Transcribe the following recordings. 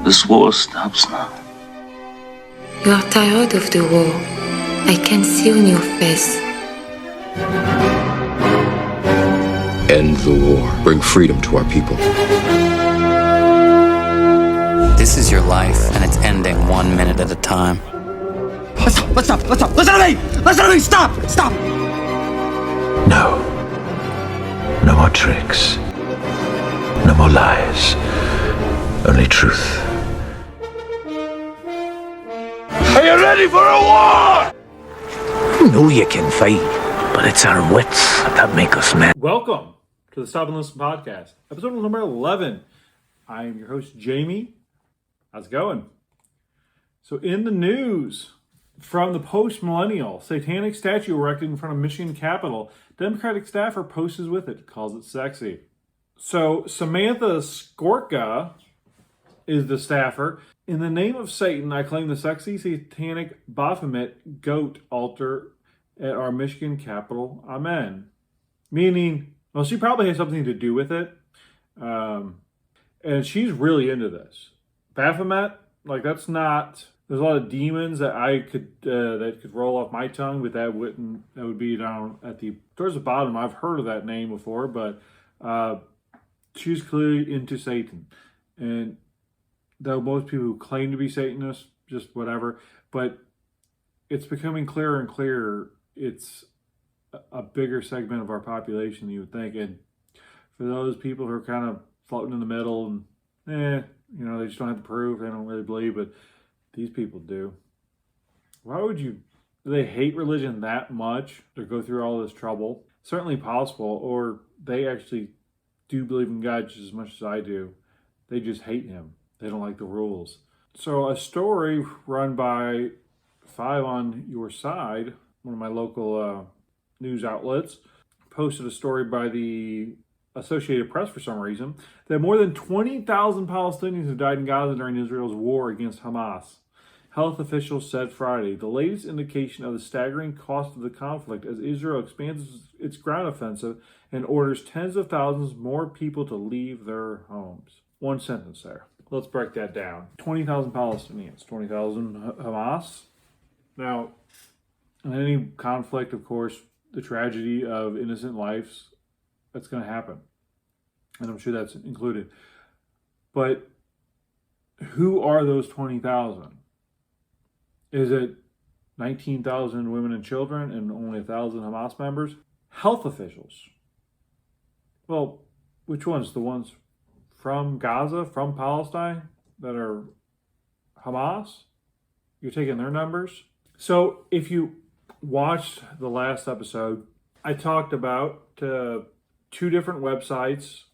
This war stops now. You are tired of the war. I can see on your face. End the war. Bring freedom to our people. This is your life, and it's ending 1 minute at a time. Let's stop! Listen to me! Listen to me! Stop! No. No more tricks. No more lies. Only truth. Are you ready for a war? You know you can fight, but it's our wits that make us men. Welcome to the Stop and Listen podcast, episode number 11. I am your host, Jamie. How's it going? So in the news, from the post-millennial, Satanic statue erected in front of Michigan Capitol. Democratic staffer poses with it, calls it sexy. So Samantha Skorka is the staffer. In the name of Satan, I claim the sexy satanic Baphomet goat altar at our Michigan Capitol. Amen. Meaning, well, she probably has something to do with it. And she's really into this. Baphomet, like that's not... There's a lot of demons that I could roll off my tongue, but that would be down at towards the bottom. I've heard of that name before, but she's clearly into Satan. And though most people who claim to be Satanists, just whatever, but it's becoming clearer and clearer. It's a bigger segment of our population than you would think. And for those people who are kind of floating in the middle and they just don't have to prove, they don't really believe, but these people do. Why would do they hate religion that much to go through all this trouble? Certainly possible, or they actually do believe in God just as much as I do. They just hate him. They don't like the rules. So a story run by Five on Your Side, one of my local news outlets, posted a story by the Associated Press for some reason, that more than 20,000 Palestinians have died in Gaza during Israel's war against Hamas. Health officials said Friday, the latest indication of the staggering cost of the conflict as Israel expands its ground offensive and orders tens of thousands more people to leave their homes. One sentence there. Let's break that down. 20,000 Palestinians, 20,000 Hamas. Now, in any conflict, of course, the tragedy of innocent lives, that's going to happen. And I'm sure that's included. But who are those 20,000? Is it 19,000 women and children and only 1,000 Hamas members? Health officials. Well, which ones? The ones from Gaza, from Palestine, that are Hamas? You're taking their numbers? So if you watched the last episode, I talked about two different websites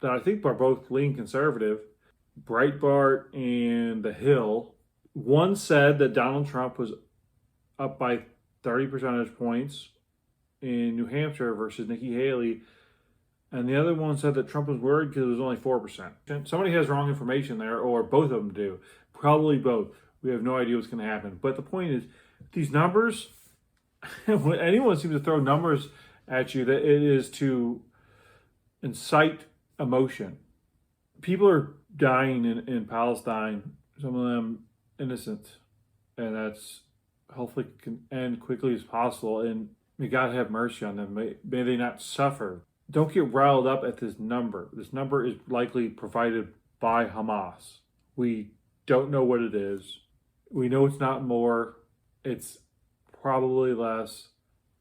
that I think are both lean conservative, Breitbart and The Hill. One said that Donald Trump was up by 30 percentage points in New Hampshire versus Nikki Haley. And the other one said that Trump was worried because it was only 4%. Somebody has wrong information there, or both of them do. Probably both. We have no idea what's going to happen. But the point is, these numbers, when anyone seems to throw numbers at you, that it is to incite emotion. People are dying in Palestine, some of them innocent, and that's hopefully can end quickly as possible, and may God have mercy on them. May they not suffer. Don't get riled up at this number. This number is likely provided by Hamas. We don't know what it is. We know it's not more. It's probably less,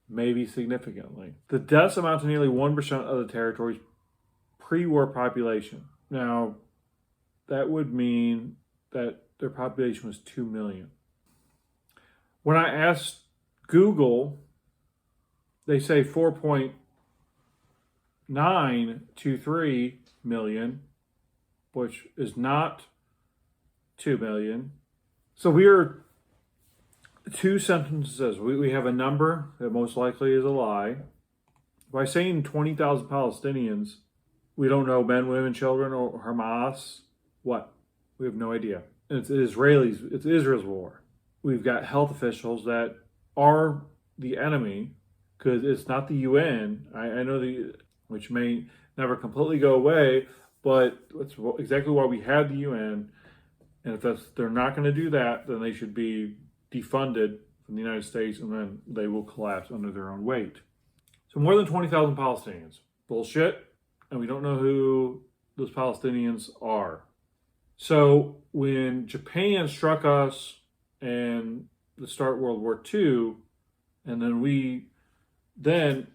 maybe significantly. The deaths amount to nearly 1% of the territory's pre-war population. Now, that would mean that their population was 2 million. When I asked Google, they say 4.923 million, which is not 2 million. So we are two sentences. We have a number that most likely is a lie. By saying 20,000 Palestinians, we don't know men, women, children, or Hamas. What? We have no idea. It's Israelis. It's Israel's war. We've got health officials that are the enemy because it's not the UN. I know which may never completely go away, but that's exactly why we have the UN. And if they're not going to do that, then they should be defunded from the United States, and then they will collapse under their own weight. So more than 20,000 Palestinians. Bullshit. And we don't know who those Palestinians are. So when Japan struck us and the start World War II, and then we then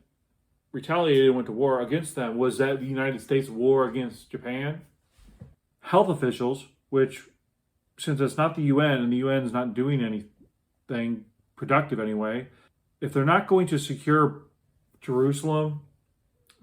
retaliated and went to war against them, was that the United States war against Japan? Health officials, which, since it's not the UN and the UN is not doing anything productive anyway, if they're not going to secure Jerusalem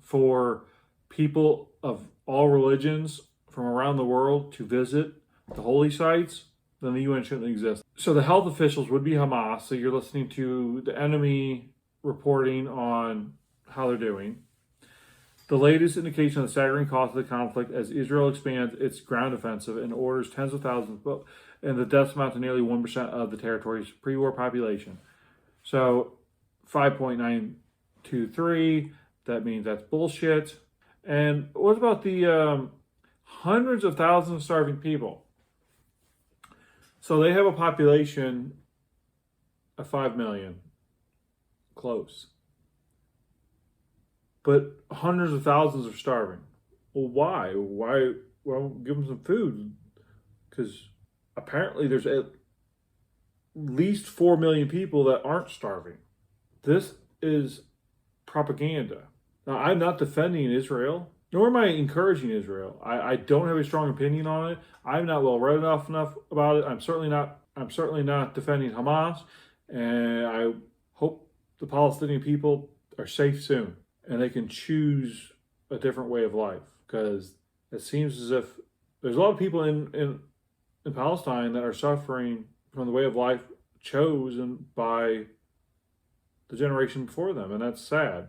for people of all religions from around the world to visit the holy sites, then the UN shouldn't exist. So the health officials would be Hamas. So you're listening to the enemy reporting on how they're doing. The latest indication of the staggering cost of the conflict as Israel expands its ground offensive and orders tens of thousands, and the deaths amount to nearly 1% of the territory's pre-war population. So 5.923, that means that's bullshit. And what about the hundreds of thousands of starving people? So they have a population of 5 million. Close. But hundreds of thousands are starving. Well, why? Why? Well, give them some food. Because apparently there's at least 4 million people that aren't starving. This is propaganda. Now, I'm not defending Israel, nor am I encouraging Israel. I don't have a strong opinion on it. I'm not well read enough about it. I'm certainly not defending Hamas, and I hope the Palestinian people are safe soon and they can choose a different way of life, because it seems as if there's a lot of people in Palestine that are suffering from the way of life chosen by the generation before them, and that's sad.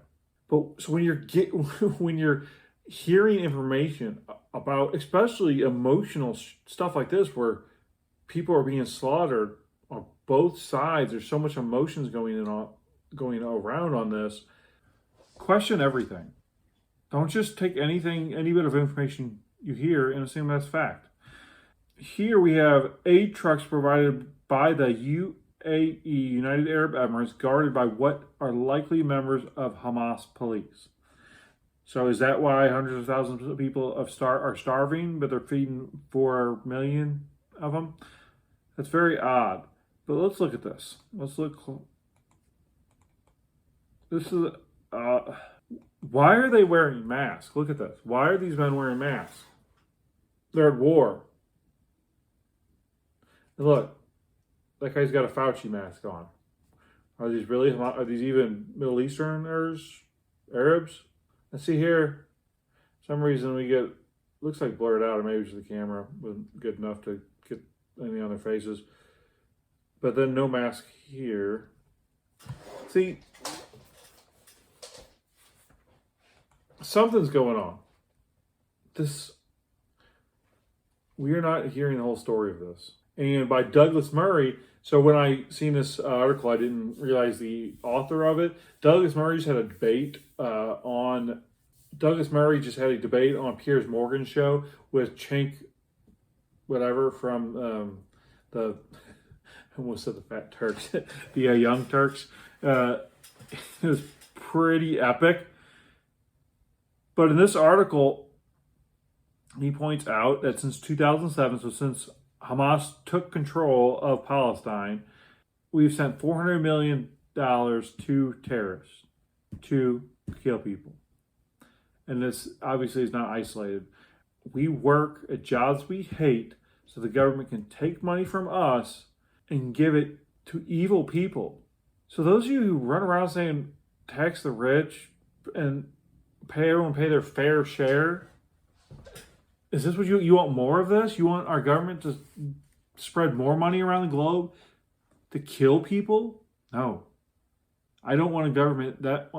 But so when you're hearing information about, especially emotional stuff like this, where people are being slaughtered on both sides, there's so much emotions going around on this. Question everything. Don't just take any bit of information you hear and assume that's fact. Here we have aid trucks provided by the UAE, United Arab Emirates, guarded by what are likely members of Hamas police. So is that why hundreds of thousands of people are starving, but they're feeding 4 million of them? That's very odd. But let's look at this. Let's look. This is. Why are they wearing masks? Look at this. Why are these men wearing masks? They're at war. And look, that guy's got a Fauci mask on. Are these even Middle Easterners, Arabs? Let's see here. For some reason looks like blurred out, or maybe just the camera wasn't good enough to get anything on their faces. But then no mask here. See, something's going on. We are not hearing the whole story of this. And by Douglas Murray, so when I seen this article, I didn't realize the author of it. Douglas Murray just had a debate on Piers Morgan's show with Cenk, whatever, from I almost said the Fat Turks, the Young Turks. It was pretty epic. But in this article, he points out that since 2007, so since Hamas took control of Palestine, we've sent $400 million to terrorists to kill people. And this obviously is not isolated. We work at jobs we hate so the government can take money from us and give it to evil people. So those of you who run around saying tax the rich and everyone pay their fair share, is this what you want? More of this? You want our government to spread more money around the globe to kill people? No. I don't want a government that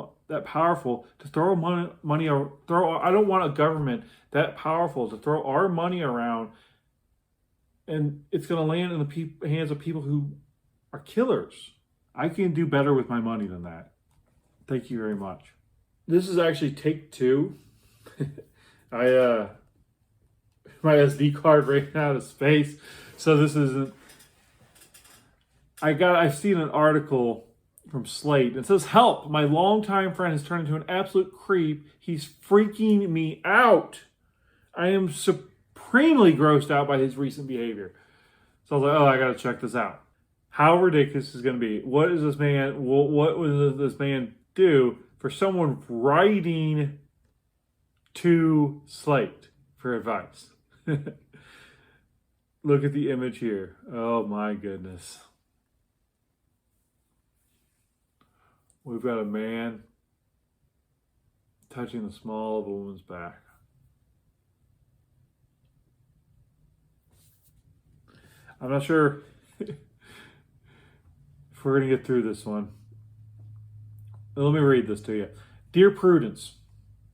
powerful to throw money. I don't want a government that powerful to throw our money around, and it's going to land in the hands of people who are killers. I can do better with my money than that. Thank you very much. This is actually take two. My SD card ran out of space, so this isn't. I've seen an article from Slate. It says, "Help! My longtime friend has turned into an absolute creep. He's freaking me out. I am supremely grossed out by his recent behavior." So I was like, "Oh, I got to check this out. How ridiculous is it going to be? What is this man? What would this man do for someone writing to Slate for advice?" Look at the image here. Oh my goodness. We've got a man touching the small of a woman's back. I'm not sure if we're going to get through this one. Let me read this to you. "Dear Prudence,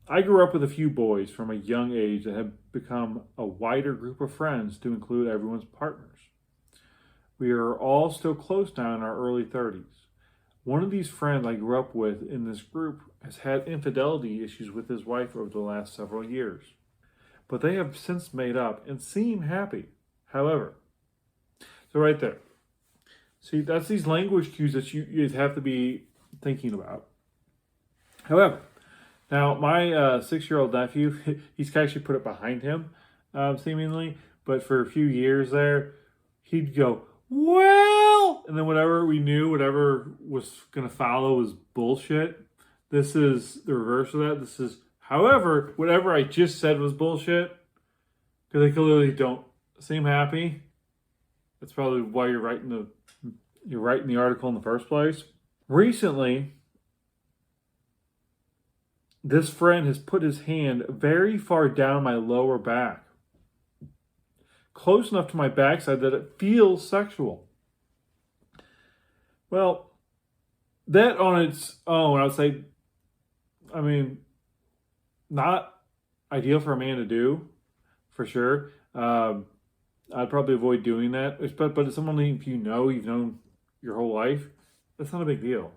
I grew up with a few boys from a young age that have become a wider group of friends to include everyone's partners. We are all still close now in our early 30s. One of these friends I grew up with in this group has had infidelity issues with his wife over the last several years, but they have since made up and seem happy. However," so right there, see, that's these language cues that you have to be thinking about. "However," now my 6-year-old nephew, he's actually put it behind him, seemingly, but for a few years there, he'd go, "Well," and then whatever was going to follow was bullshit. This is the reverse of that. This is, "However, whatever I just said was bullshit," because they clearly don't seem happy. That's probably why you're writing the article in the first place. "Recently, this friend has put his hand very far down my lower back, close enough to my backside that it feels sexual." Well, that on its own, I would say, not ideal for a man to do, for sure. I'd probably avoid doing that. But it's someone you've known your whole life, that's not a big deal.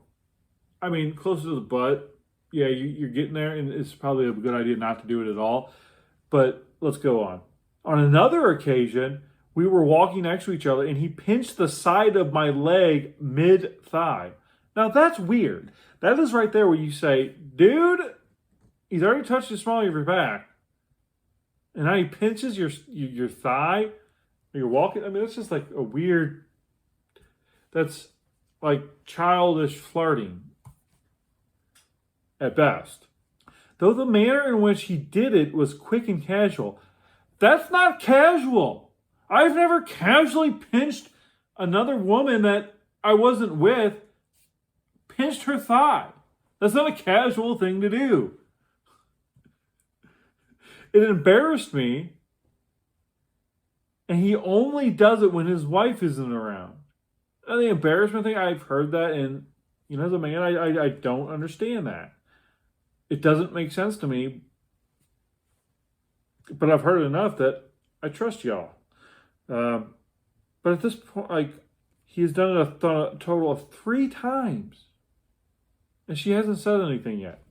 Closer to the butt, yeah, you're getting there, and it's probably a good idea not to do it at all. But let's go on. "On another occasion, we were walking next to each other, and he pinched the side of my leg mid-thigh." Now, that's weird. That is right there where you say, dude, he's already touched the small of your back, and now he pinches your thigh. You're walking. That's just like a weird. That's like childish flirting at best. "Though the manner in which he did it was quick and casual." That's not casual. I've never casually pinched another woman that I wasn't with, pinched her thigh. That's not a casual thing to do. It embarrassed me. And he only does it when his wife isn't around. And the embarrassment thing, I've heard that, and as a man, I don't understand that. It doesn't make sense to me. But I've heard enough that I trust y'all. But at this point, he has done it a total of 3 times. And she hasn't said anything yet.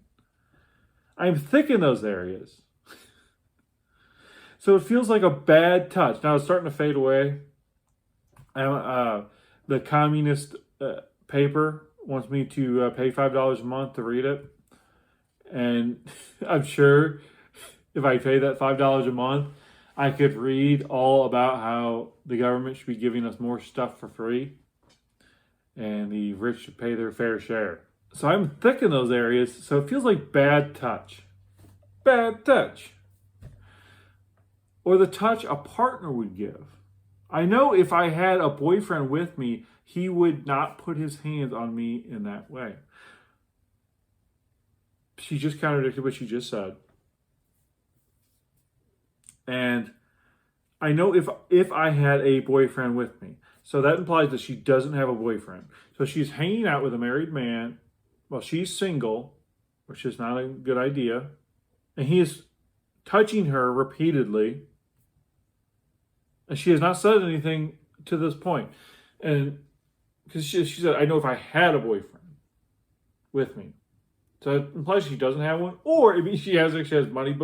I'm thick in those areas. So it feels like a bad touch. Now it's starting to fade away. The communist paper wants me to pay $5 a month to read it. And I'm sure if I pay that $5 a month, I could read all about how the government should be giving us more stuff for free. And the rich should pay their fair share. So I'm thick in those areas. So it feels like bad touch. Bad touch. Or the touch a partner would give. I know if I had a boyfriend with me, he would not put his hands on me in that way. She just contradicted what she just said. And I know if I had a boyfriend with me, so that implies that she doesn't have a boyfriend. So she's hanging out with a married man while she's single, which is not a good idea. And he is touching her repeatedly. And she has not said anything to this point. And because she said, I know if I had a boyfriend with me, So implies she doesn't have one, or it means she has many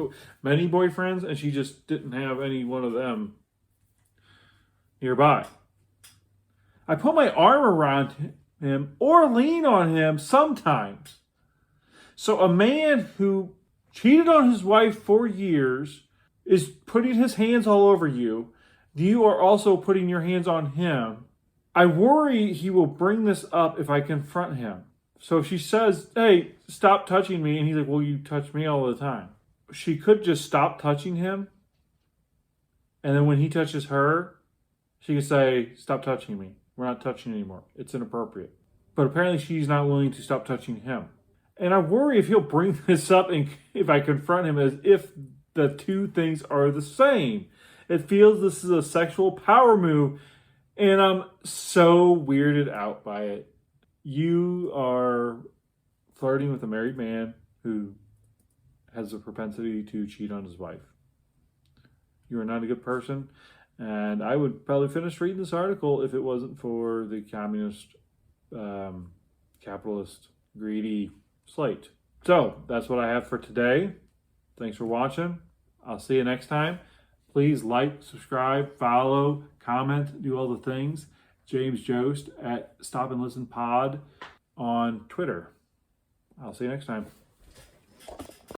boyfriends, and she just didn't have any one of them nearby. I put my arm around him or lean on him sometimes. So a man who cheated on his wife for years is putting his hands all over you. You are also putting your hands on him. I worry he will bring this up if I confront him. So if she says, hey, stop touching me, and he's like, well, you touch me all the time. She could just stop touching him. And then when he touches her, she could say, stop touching me. We're not touching anymore. It's inappropriate. But apparently she's not willing to stop touching him. And I worry if he'll bring this up and if I confront him as if the two things are the same. It feels this is a sexual power move, and I'm so weirded out by it. You are flirting with a married man who has a propensity to cheat on his wife. You are not a good person, and I would probably finish reading this article if it wasn't for the communist, capitalist, greedy Slate. So that's what I have for today. Thanks for watching. I'll see you next time. Please like, subscribe, follow, comment, do all the things. James Jost at Stop and Listen Pod on Twitter. I'll see you next time.